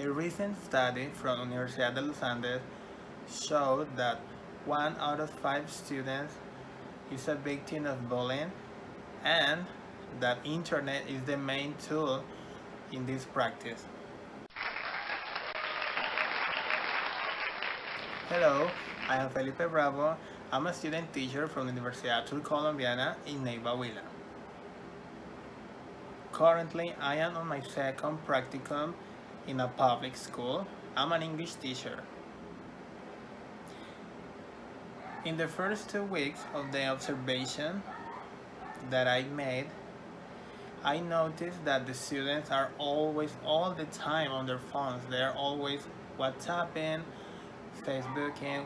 A recent study from Universidad de los Andes showed that 1 out of 5 students is a victim of bullying and that internet is the main tool in this practice. Hello, I am Felipe Bravo. I'm a student teacher from the Universidad Colombiana in Neiva Huila. Currently, I am on my second practicum in a public school. I'm an English teacher. In the first 2 weeks of the observation that I made, I noticed that the students are always all the time on their phones. They're always WhatsApping, Facebooking,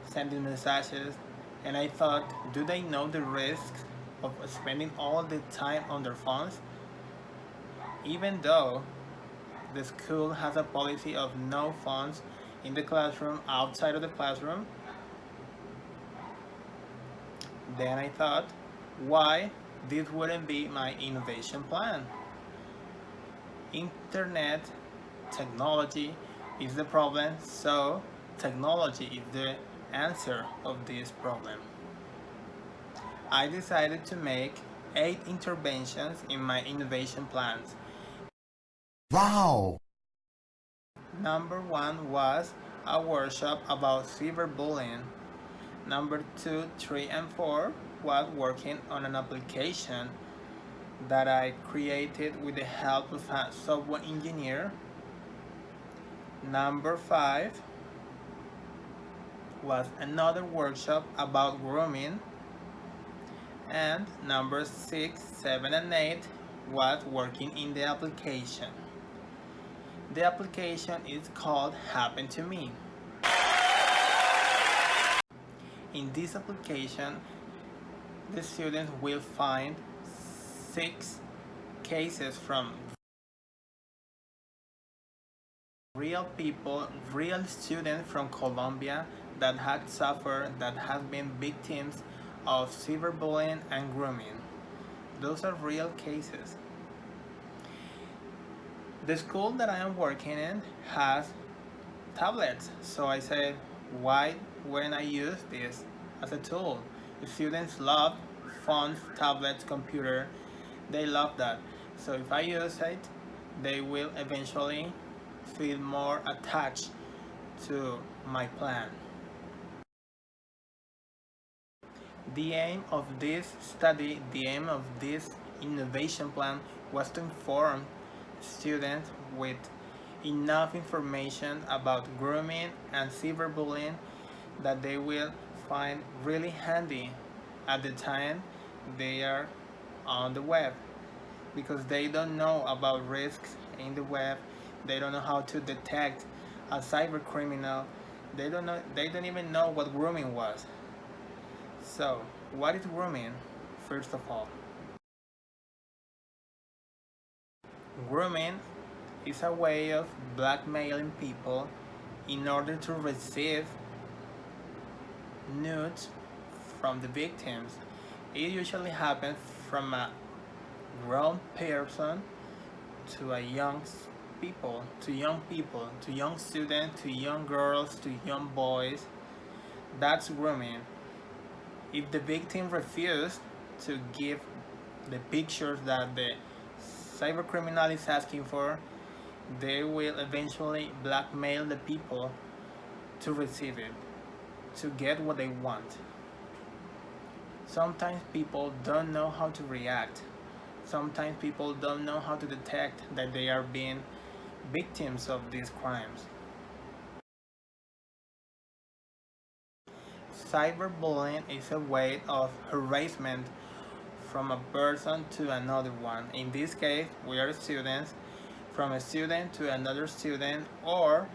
sending messages, and I thought, do they know the risks of spending all the time on their phones? Even though the school has a policy of no phones in the classroom, outside of the classroom, then I thought, why this wouldn't be my innovation plan? Internet technology is the problem, so technology is the answer of this problem. I decided to make 8 interventions in my innovation plans. Wow! Number 1 was a workshop about cyberbullying. Number 2, 3, and 4 was working on an application that I created with the help of a software engineer. Number 5 was another workshop about grooming. And number 6, 7, and 8 was working in the application. The application is called Happen to Me. In this application, the students will find 6 cases from real people, real students from Colombia that had suffered, that have been victims of cyberbullying and grooming. Those are real cases. The school that I am working in has tablets, so I said, why wouldn't I use this as a tool? The students love phones, tablets, computer, they love that. So if I use it, they will eventually feel more attached to my plan. The aim of this study, the aim of this innovation plan was to inform students with enough information about grooming and cyberbullying that they will find really handy at the time they are on the web, because they don't know about risks in the web. They don't know how to detect a cyber criminal. They don't even know what grooming was. So, what is grooming? First of all, grooming is a way of blackmailing people in order to receive nudes from the victims. It usually happens from a grown person to young people, to young students, to young girls, to young boys. That's grooming. If the victim refuses to give the pictures that the cybercriminal is asking for, they will eventually blackmail the people to receive it, to get what they want. Sometimes people don't know how to react. Sometimes people don't know how to detect that they are being victims of these crimes. Cyberbullying is a way of harassment from a person to another one. In this case, we are students, from a student to another student, or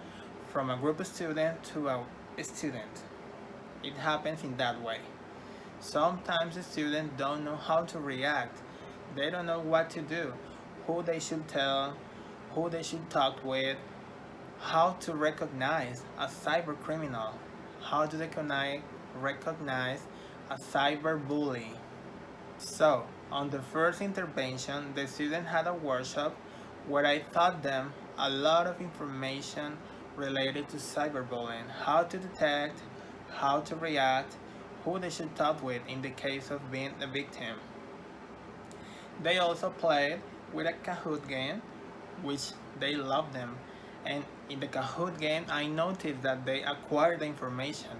from a group of students to a student. It happens in that way. Sometimes the students don't know how to react. They don't know what to do, who they should tell, who they should talk with, how to recognize a cyber criminal, how to recognize a cyber bully. So, on the first intervention, the students had a workshop where I taught them a lot of information related to cyberbullying, how to detect, how to react, who they should talk with in the case of being a victim. They also played with a Kahoot game, which they loved them. And in the Kahoot game, I noticed that they acquired the information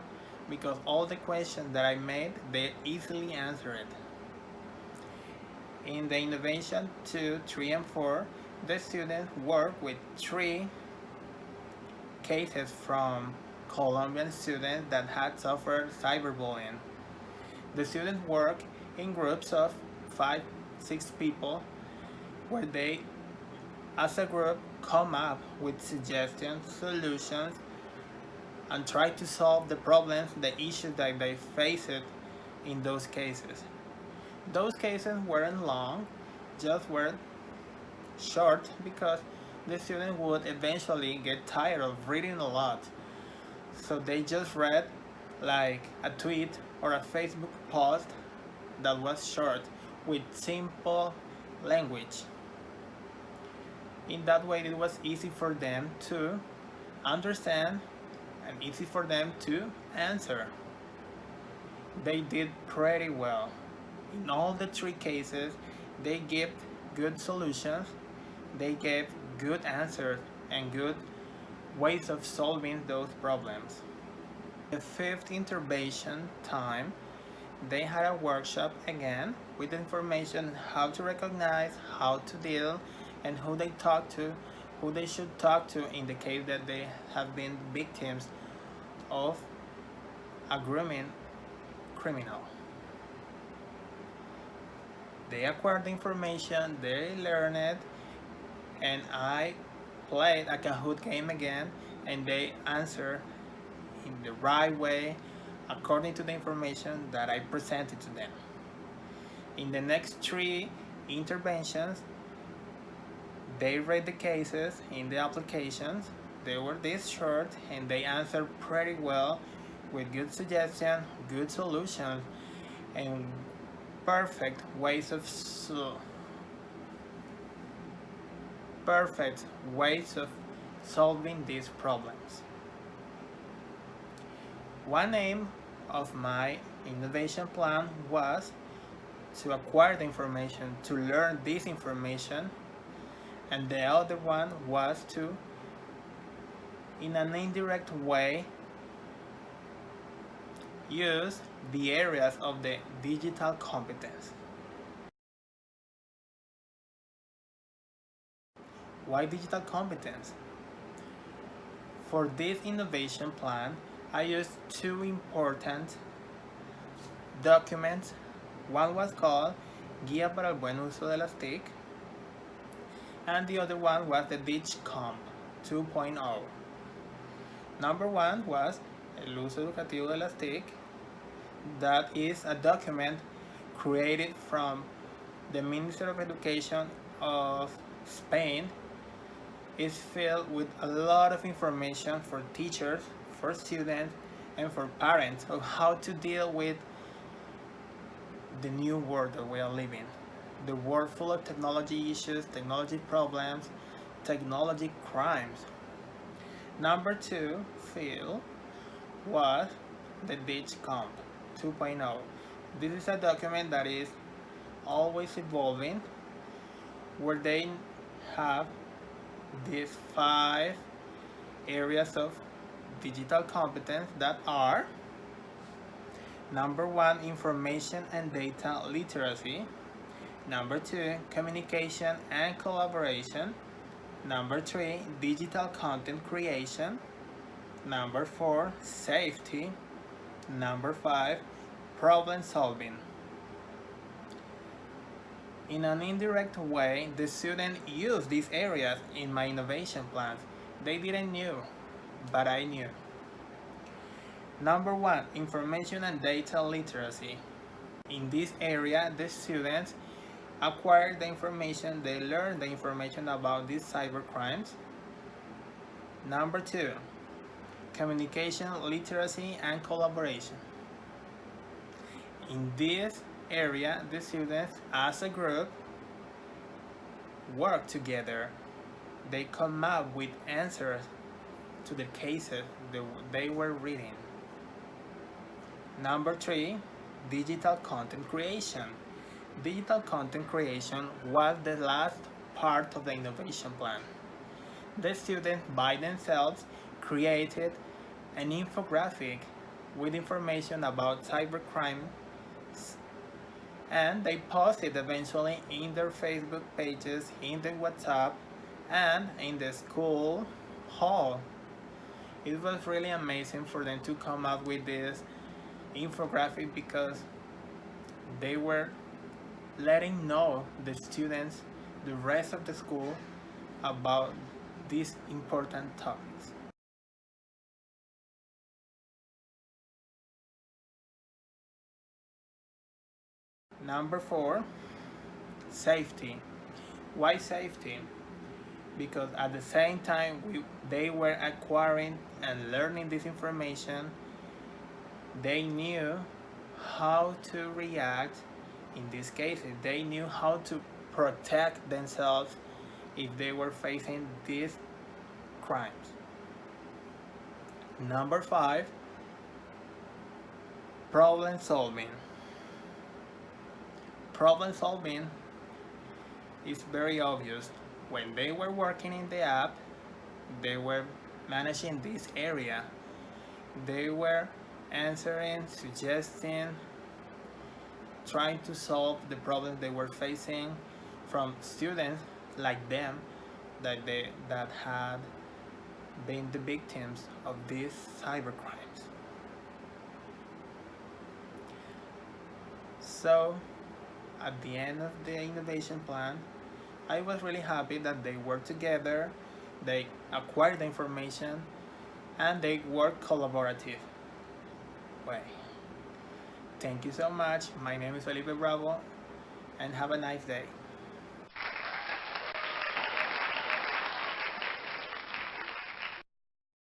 because all the questions that I made, they easily answered. In the Innovation 2, 3, and 4, the students worked with 3 cases from Colombian students that had suffered cyberbullying. The students work in groups of 5, 6 people where they, as a group, come up with suggestions, solutions, and try to solve the problems, the issues that they faced in those cases. Those cases weren't long, just were short because the student would eventually get tired of reading a lot. So they just read like a tweet or a Facebook post that was short with simple language. In that way, it was easy for them to understand and easy for them to answer. They did pretty well. In all the 3 cases, they gave good solutions, they gave good answers and good ways of solving those problems. The 5th intervention time, they had a workshop again with information how to recognize, how to deal, and who they talk to, who they should talk to in the case that they have been victims of a grooming criminal. They acquired the information, they learned it, and I played a Kahoot game again, and they answered in the right way according to the information that I presented to them. In the next 3 interventions, they read the cases in the applications. They were this short and they answered pretty well with good suggestions, good solutions, and perfect ways of solving these problems. One aim of my innovation plan was to acquire the information, to learn this information, and the other one was to, in an indirect way, use the areas of the digital competence. Why digital competence? For this innovation plan, I used 2 important documents. One was called Guía para el Buen Uso de las TIC, and the other one was the DigComp 2.0. Number 1 was El Uso Educativo de las TIC. That is a document created from the Ministry of Education of Spain. It's filled with a lot of information for teachers, for students, and for parents of how to deal with the new world that we are living. The world full of technology issues, technology problems, technology crimes. Number 2 field was the DigComp 2.0. This is a document that is always evolving, where they have these 5 areas of digital competence that are: number 1, information and data literacy; number 2, communication and collaboration; number 3, digital content creation; number 4, safety; number 5, problem solving. In an indirect way, the students used these areas in my innovation plans. They didn't know, but I knew. Number 1, information and data literacy. In this area, the students acquired the information, they learned the information about these cyber crimes. Number 2, communication literacy and collaboration. In this area, the students as a group work together. they come up with answers to the cases that they were reading. Number 3, digital content creation. Digital content creation was the last part of the innovation plan. The students by themselves created an infographic with information about cybercrime, and they posted eventually in their Facebook pages, in the WhatsApp, and in the school hall. It was really amazing for them to come up with this infographic because they were letting know the students, the rest of the school, about these important topics. Number 4, safety. Why safety? Because at the same time they were acquiring and learning this information, they knew how to react in these cases. They knew how to protect themselves if they were facing these crimes. Number 5, problem solving. Problem solving is very obvious. When they were working in the app, they were managing this area. They were answering, suggesting, trying to solve the problems they were facing from students like them that had been the victims of these cybercrimes. So at the end of the innovation plan, I was really happy that they worked together, they acquired the information, and they worked collaborative way. Thank you so much. My name is Felipe Bravo, and have a nice day.